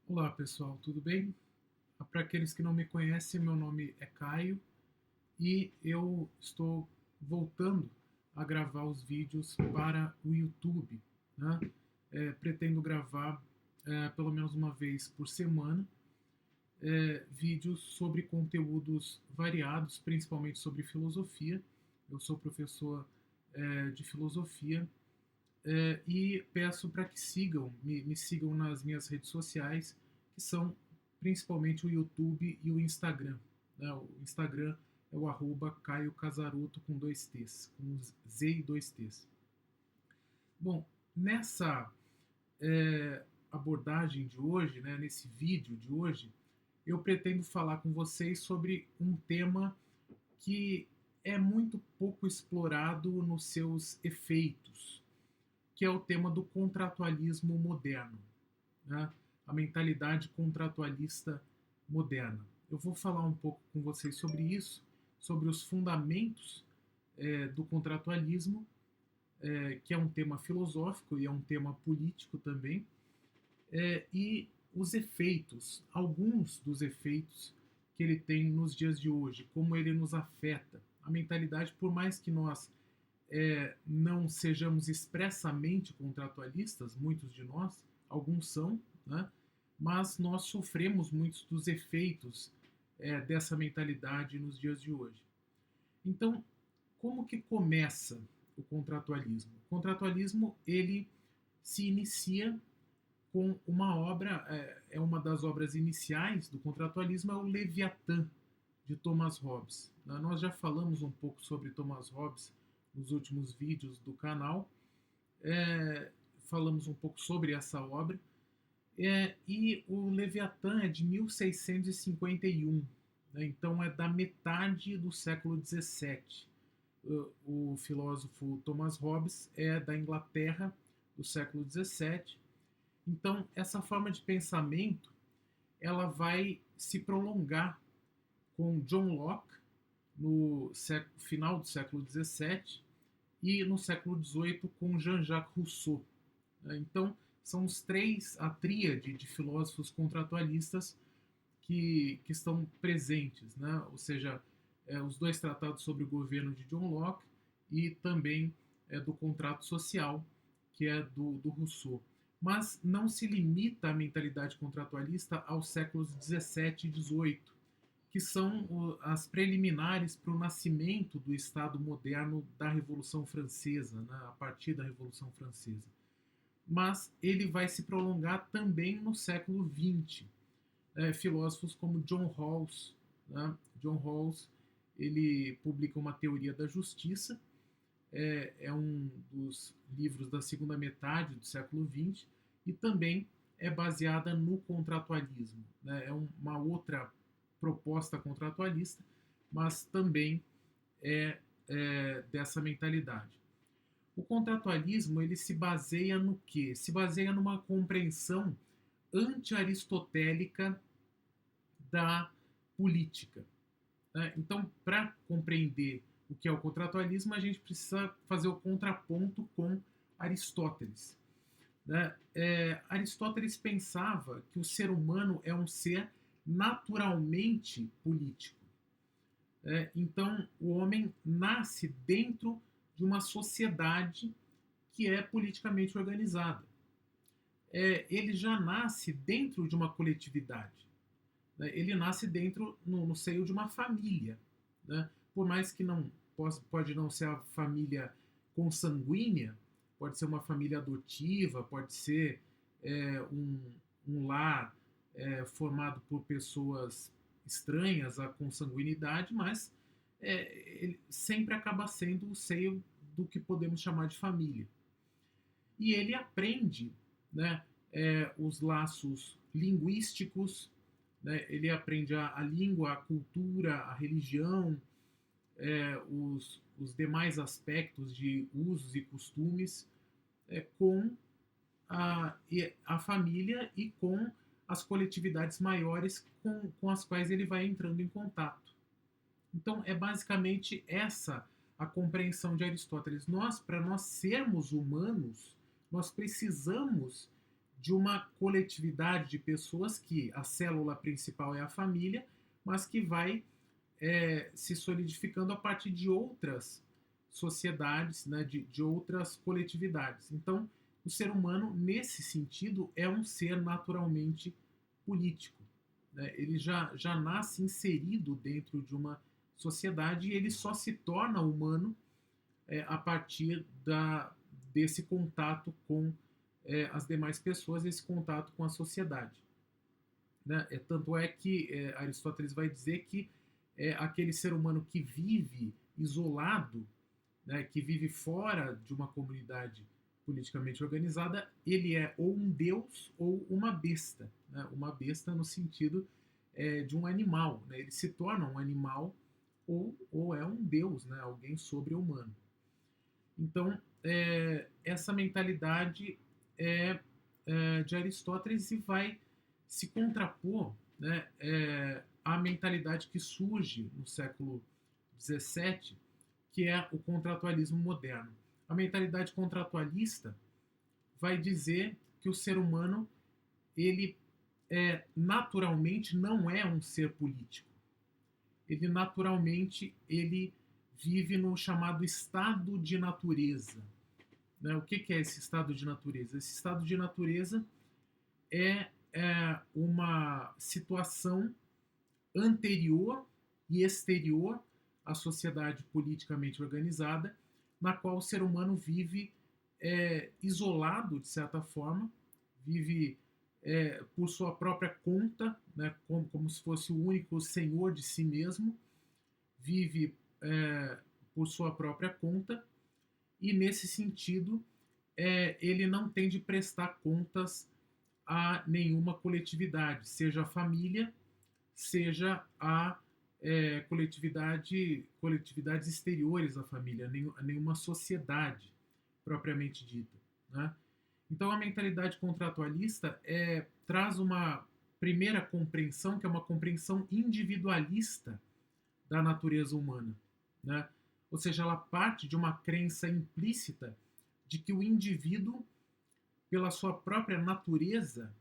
Olá pessoal, tudo bem? Para aqueles que não me conhecem, meu nome é Caio e eu estou voltando a gravar os vídeos para o YouTube, né? Pretendo gravar pelo menos uma vez por semana vídeos sobre conteúdos variados, principalmente sobre filosofia. Eu sou professor de filosofia e peço para que me sigam nas minhas redes sociais, que são principalmente o YouTube e o Instagram. Né? O Instagram é o arroba Caio Casaroto com dois T's, com Z e dois T's. Bom, nessa abordagem de hoje, né, nesse vídeo de hoje, eu pretendo falar com vocês sobre um tema que é muito pouco explorado nos seus efeitos, que é o tema do contratualismo moderno, né? A mentalidade contratualista moderna. Eu vou falar um pouco com vocês sobre isso, sobre os fundamentos do contratualismo, que é um tema filosófico e é um tema político também, e os efeitos, alguns dos efeitos que ele tem nos dias de hoje, como ele nos afeta. A mentalidade, por mais que nós não sejamos expressamente contratualistas, muitos de nós, alguns são, né? Mas nós sofremos muitos dos efeitos dessa mentalidade nos dias de hoje. Então, como que começa o contratualismo? O contratualismo ele se inicia com uma obra, uma das obras iniciais do contratualismo é o Leviatã, de Thomas Hobbes. Nós já falamos um pouco sobre Thomas Hobbes nos últimos vídeos do canal, falamos um pouco sobre essa obra, e o Leviatã é de 1651, né? Então é da metade do século XVII. O filósofo Thomas Hobbes é da Inglaterra do século XVII. Então essa forma de pensamento ela vai se prolongar com John Locke no final do século XVII e no século XVIII com Jean-Jacques Rousseau. Então, são a tríade de filósofos contratualistas que estão presentes, né? Ou seja, os dois tratados sobre o governo de John Locke e também do contrato social, que é do Rousseau. Mas não se limita a mentalidade contratualista aos séculos 17 e 18, que são as preliminares para o nascimento do Estado moderno da Revolução Francesa, né, a partir da Revolução Francesa. Mas ele vai se prolongar também no século XX. Filósofos como John Rawls, né? John Rawls ele publica uma teoria da justiça, um dos livros da segunda metade do século XX e também é baseada no contratualismo. Né? É uma outra proposta contratualista, mas também dessa mentalidade. O contratualismo ele se baseia no quê? Se baseia numa compreensão anti-aristotélica da política. Né? Então, para compreender o que é o contratualismo, a gente precisa fazer o contraponto com Aristóteles. Né? Aristóteles pensava que o ser humano é um ser naturalmente político. Então, o homem nasce dentro de uma sociedade que é politicamente organizada. Ele já nasce dentro de uma coletividade. Né? Ele nasce no seio de uma família. Né? Por mais que pode não ser a família consanguínea, pode ser uma família adotiva, pode ser um lar formado por pessoas estranhas à consanguinidade, mas ele sempre acaba sendo o seio do que podemos chamar de família. E ele aprende, né, os laços linguísticos, né, ele aprende a língua, a cultura, a religião, os demais aspectos de usos e costumes com a família e com as coletividades maiores com as quais ele vai entrando em contato. Então, é basicamente essa a compreensão de Aristóteles. Para nós sermos humanos, nós precisamos de uma coletividade de pessoas que a célula principal é a família, mas que vai se solidificando a partir de outras sociedades, né, de outras coletividades. Então, o ser humano, nesse sentido, é um ser naturalmente político. Né? Ele já nasce inserido dentro de uma sociedade e ele só se torna humano a partir desse contato com as demais pessoas, esse contato com a sociedade. Né? Tanto é que Aristóteles vai dizer que aquele ser humano que vive isolado, né, que vive fora de uma comunidade politicamente organizada, ele é ou um deus ou uma besta. Né? Uma besta no sentido de um animal. Né? Ele se torna um animal ou é um deus, né? Alguém sobre-humano. Então, essa mentalidade de Aristóteles e vai se contrapor, né, à mentalidade que surge no século XVII, que é o contratualismo moderno. A mentalidade contratualista vai dizer que o ser humano ele naturalmente não é um ser político. Ele naturalmente ele vive no chamado estado de natureza. Né? O que é esse estado de natureza? Esse estado de natureza é uma situação anterior e exterior à sociedade politicamente organizada, na qual o ser humano vive isolado, de certa forma, vive por sua própria conta, né, como se fosse o único senhor de si mesmo, vive por sua própria conta, e nesse sentido ele não tem de prestar contas a nenhuma coletividade, seja a família, seja a coletividades exteriores à família, a nenhuma sociedade propriamente dita. Né? Então a mentalidade contratualista traz uma primeira compreensão, que é uma compreensão individualista da natureza humana. Né? Ou seja, ela parte de uma crença implícita de que o indivíduo, pela sua própria natureza,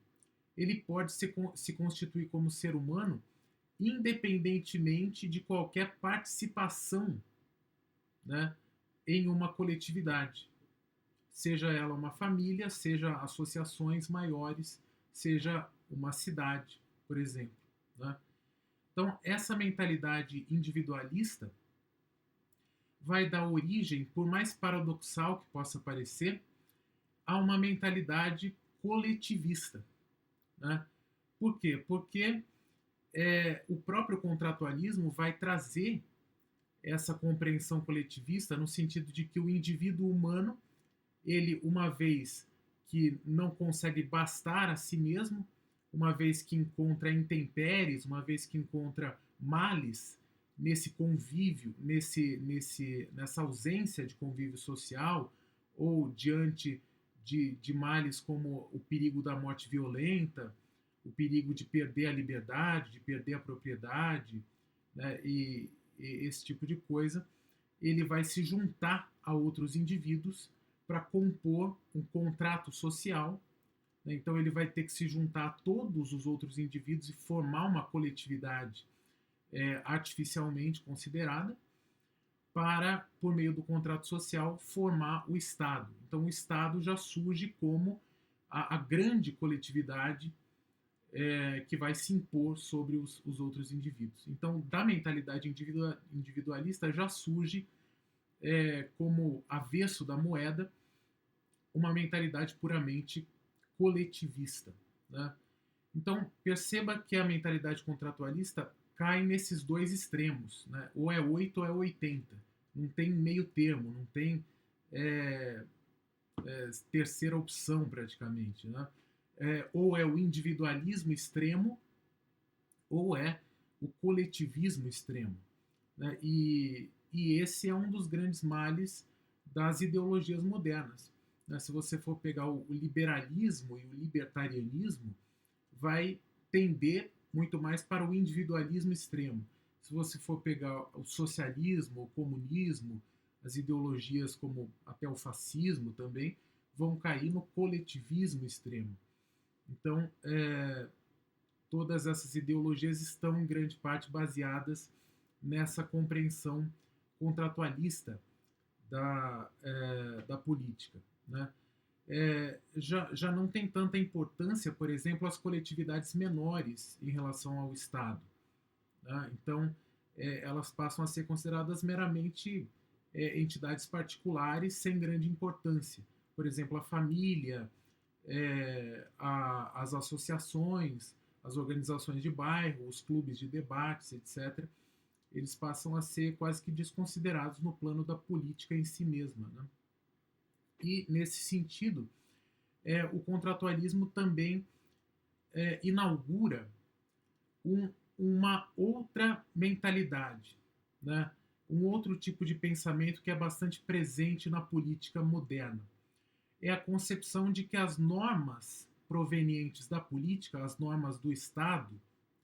ele pode se constituir como ser humano independentemente de qualquer participação, né, em uma coletividade. Seja ela uma família, seja associações maiores, seja uma cidade, por exemplo. Né? Então, essa mentalidade individualista vai dar origem, por mais paradoxal que possa parecer, a uma mentalidade coletivista. Né? Por quê? Porque o próprio contratualismo vai trazer essa compreensão coletivista no sentido de que o indivíduo humano, ele, uma vez que não consegue bastar a si mesmo, uma vez que encontra intempéries, uma vez que encontra males nesse convívio, nessa ausência de convívio social, ou diante de males como o perigo da morte violenta, o perigo de perder a liberdade, de perder a propriedade, né, e esse tipo de coisa, ele vai se juntar a outros indivíduos para compor um contrato social. Né? Então ele vai ter que se juntar a todos os outros indivíduos e formar uma coletividade artificialmente considerada para, por meio do contrato social, formar o Estado. Então o Estado já surge como a grande coletividade que vai se impor sobre os outros indivíduos. Então, da mentalidade individualista já surge, como avesso da moeda, uma mentalidade puramente coletivista. Né? Então, perceba que a mentalidade contratualista cai nesses dois extremos. Né? Ou é 8 ou é 80. Não tem meio termo, não tem terceira opção, praticamente. Né? Ou é o individualismo extremo, ou é o coletivismo extremo. Né? E esse é um dos grandes males das ideologias modernas. Né? Se você for pegar o liberalismo e o libertarianismo, vai tender muito mais para o individualismo extremo. Se você for pegar o socialismo, o comunismo, as ideologias como até o fascismo também, vão cair no coletivismo extremo. Então, todas essas ideologias estão em grande parte baseadas nessa compreensão contratualista da política, né? Já não tem tanta importância, por exemplo, as coletividades menores em relação ao Estado, né? Então, elas passam a ser consideradas meramente entidades particulares sem grande importância. Por exemplo, a família, as associações, as organizações de bairro, os clubes de debates, etc., eles passam a ser quase que desconsiderados no plano da política em si mesma, né? E, nesse sentido, o contratualismo também inaugura uma outra mentalidade, né? Um outro tipo de pensamento que é bastante presente na política moderna. É a concepção de que as normas provenientes da política, as normas do Estado,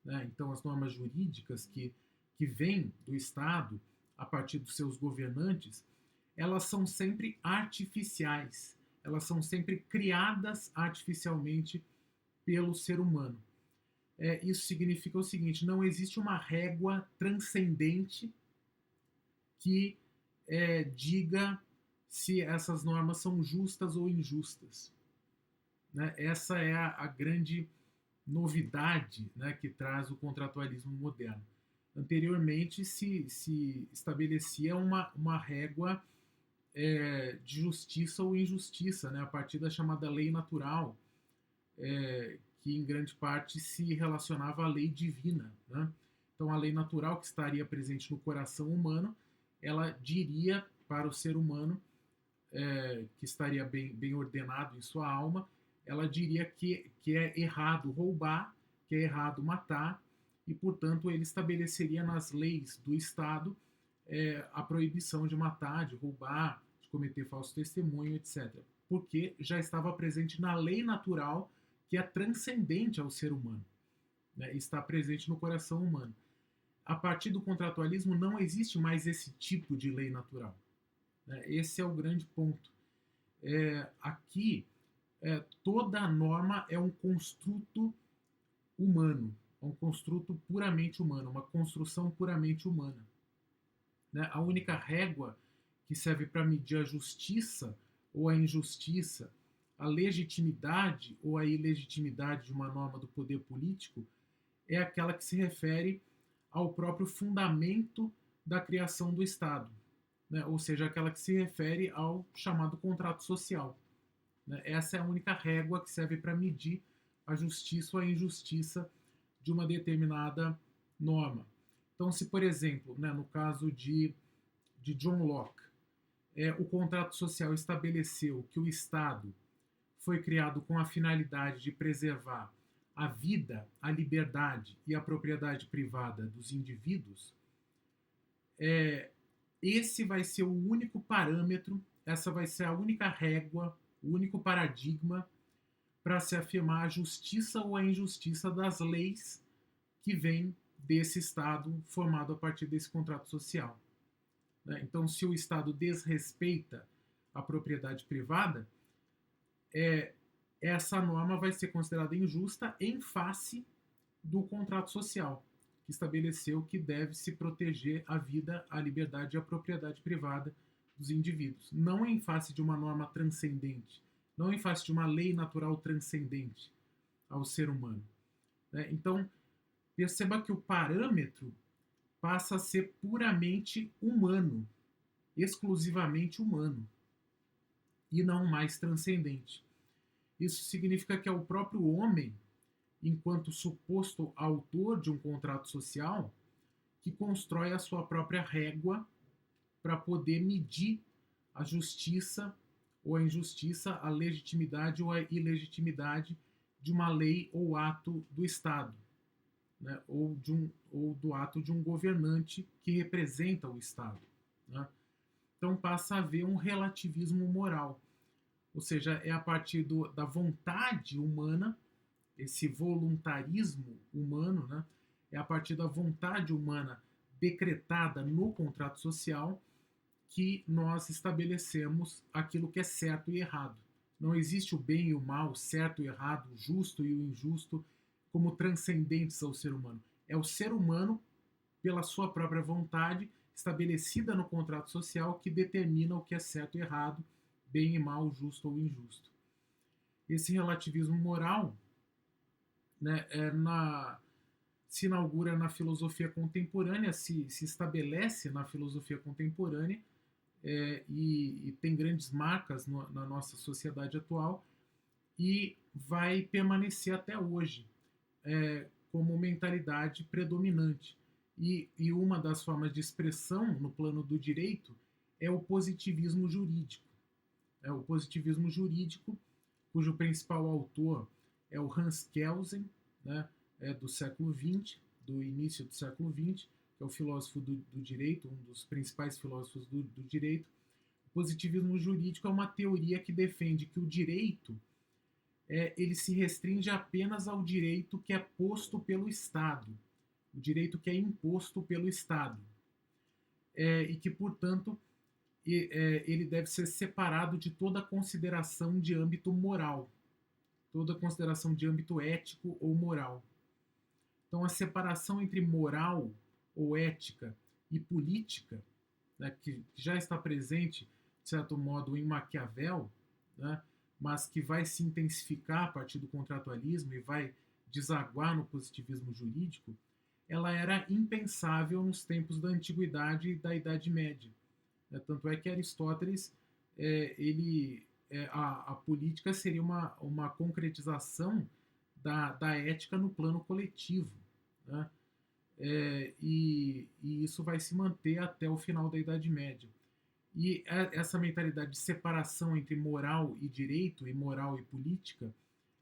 né? Então as normas jurídicas que vêm do Estado a partir dos seus governantes, elas são sempre artificiais, elas são sempre criadas artificialmente pelo ser humano. Isso significa o seguinte: não existe uma régua transcendente que diga se essas normas são justas ou injustas, né? Essa é a grande novidade, né, que traz o contratualismo moderno. Anteriormente se estabelecia uma régua de justiça ou injustiça, né, a partir da chamada lei natural, que em grande parte se relacionava à lei divina, né? Então, a lei natural que estaria presente no coração humano, ela diria para o ser humano, que estaria bem ordenado em sua alma, ela diria que é errado roubar, que é errado matar, e, portanto, ele estabeleceria nas leis do Estado a proibição de matar, de roubar, de cometer falso testemunho, etc. Porque já estava presente na lei natural, que é transcendente ao ser humano, né? Está presente no coração humano. A partir do contratualismo não existe mais esse tipo de lei natural, né? Esse é o grande ponto. Aqui, toda norma é um construto humano, é um construto puramente humano, uma construção puramente humana, né? A única régua que serve para medir a justiça ou a injustiça, a legitimidade ou a ilegitimidade de uma norma do poder político é aquela que se refere ao próprio fundamento da criação do Estado, né? Ou seja, aquela que se refere ao chamado contrato social, né? Essa é a única régua que serve para medir a justiça ou a injustiça de uma determinada norma. Então, se, por exemplo, né, no caso de John Locke, o contrato social estabeleceu que o Estado foi criado com a finalidade de preservar a vida, a liberdade e a propriedade privada dos indivíduos, esse vai ser o único parâmetro, essa vai ser a única régua, o único paradigma para se afirmar a justiça ou a injustiça das leis que vêm desse Estado formado a partir desse contrato social, né? Então, se o Estado desrespeita a propriedade privada, essa norma vai ser considerada injusta em face do contrato social, que estabeleceu que deve se proteger a vida, a liberdade e a propriedade privada dos indivíduos, não em face de uma norma transcendente, não em face de uma lei natural transcendente ao ser humano, né? Então, perceba que o parâmetro passa a ser puramente humano, exclusivamente humano, e não mais transcendente. Isso significa que é o próprio homem, enquanto suposto autor de um contrato social, que constrói a sua própria régua para poder medir a justiça ou a injustiça, a legitimidade ou a ilegitimidade de uma lei ou ato do Estado, né? Ou do ato de um governante que representa o Estado, né? Então passa a haver um relativismo moral, ou seja, é a partir da vontade humana, esse voluntarismo humano, né? É a partir da vontade humana decretada no contrato social que nós estabelecemos aquilo que é certo e errado. Não existe o bem e o mal, o certo e o errado, o justo e o injusto como transcendentes ao ser humano. É o ser humano, pela sua própria vontade, estabelecida no contrato social, que determina o que é certo e errado, bem e mal, justo ou injusto. Esse relativismo moral, né, se inaugura na filosofia contemporânea, se estabelece na filosofia contemporânea, e tem grandes marcas na nossa sociedade atual e vai permanecer até hoje como mentalidade predominante. E uma das formas de expressão no plano do direito é o positivismo jurídico. É o positivismo jurídico, cujo principal autor é o Hans Kelsen, né, do século XX, do início do século XX, que é o filósofo do direito, um dos principais filósofos do direito. O positivismo jurídico é uma teoria que defende que o direito ele se restringe apenas ao direito que é posto pelo Estado, o direito que é imposto pelo Estado, e que, portanto, ele deve ser separado de toda consideração de âmbito moral, toda consideração de âmbito ético ou moral. Então, a separação entre moral ou ética e política, né, que já está presente, de certo modo, em Maquiavel, né, mas que vai se intensificar a partir do contratualismo e vai desaguar no positivismo jurídico, ela era impensável nos tempos da Antiguidade e da Idade Média. Tanto é que Aristóteles, a política seria uma concretização da ética no plano coletivo. Né? E isso vai se manter até o final da Idade Média. E essa mentalidade de separação entre moral e direito, e moral e política,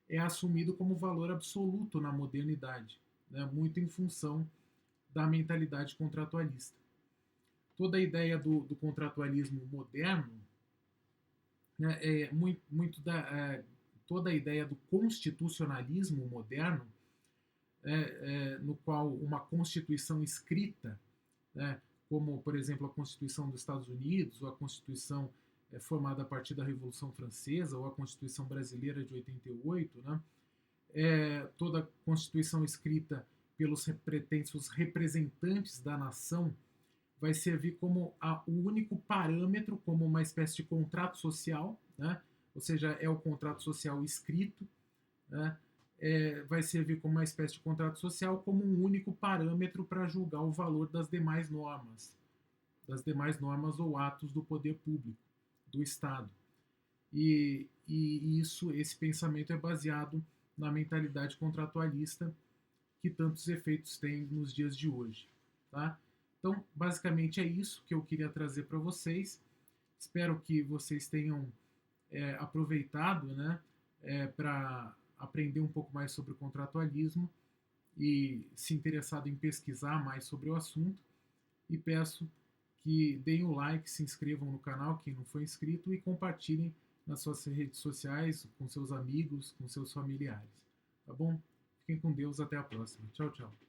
é assumido como valor absoluto na modernidade, né? Muito em função da mentalidade contratualista. Toda a ideia do contratualismo moderno, né, toda a ideia do constitucionalismo moderno, no qual uma constituição escrita, né, como, por exemplo, a Constituição dos Estados Unidos, ou a Constituição formada a partir da Revolução Francesa, ou a Constituição Brasileira de 88, né, toda a Constituição escrita pelos pretensos representantes da nação vai servir como o único parâmetro, como uma espécie de contrato social, né, ou seja, é o contrato social escrito, né, vai servir como uma espécie de contrato social, como um único parâmetro para julgar o valor das demais normas ou atos do poder público, do Estado. E esse pensamento é baseado na mentalidade contratualista que tantos efeitos tem nos dias de hoje. Tá? Então, basicamente é isso que eu queria trazer para vocês. Espero que vocês tenham aproveitado, né, para aprender um pouco mais sobre o contratualismo e se interessado em pesquisar mais sobre o assunto. E peço que deem o like, se inscrevam no canal, quem não for inscrito, e compartilhem nas suas redes sociais, com seus amigos, com seus familiares. Tá bom? Fiquem com Deus, até a próxima. Tchau, tchau.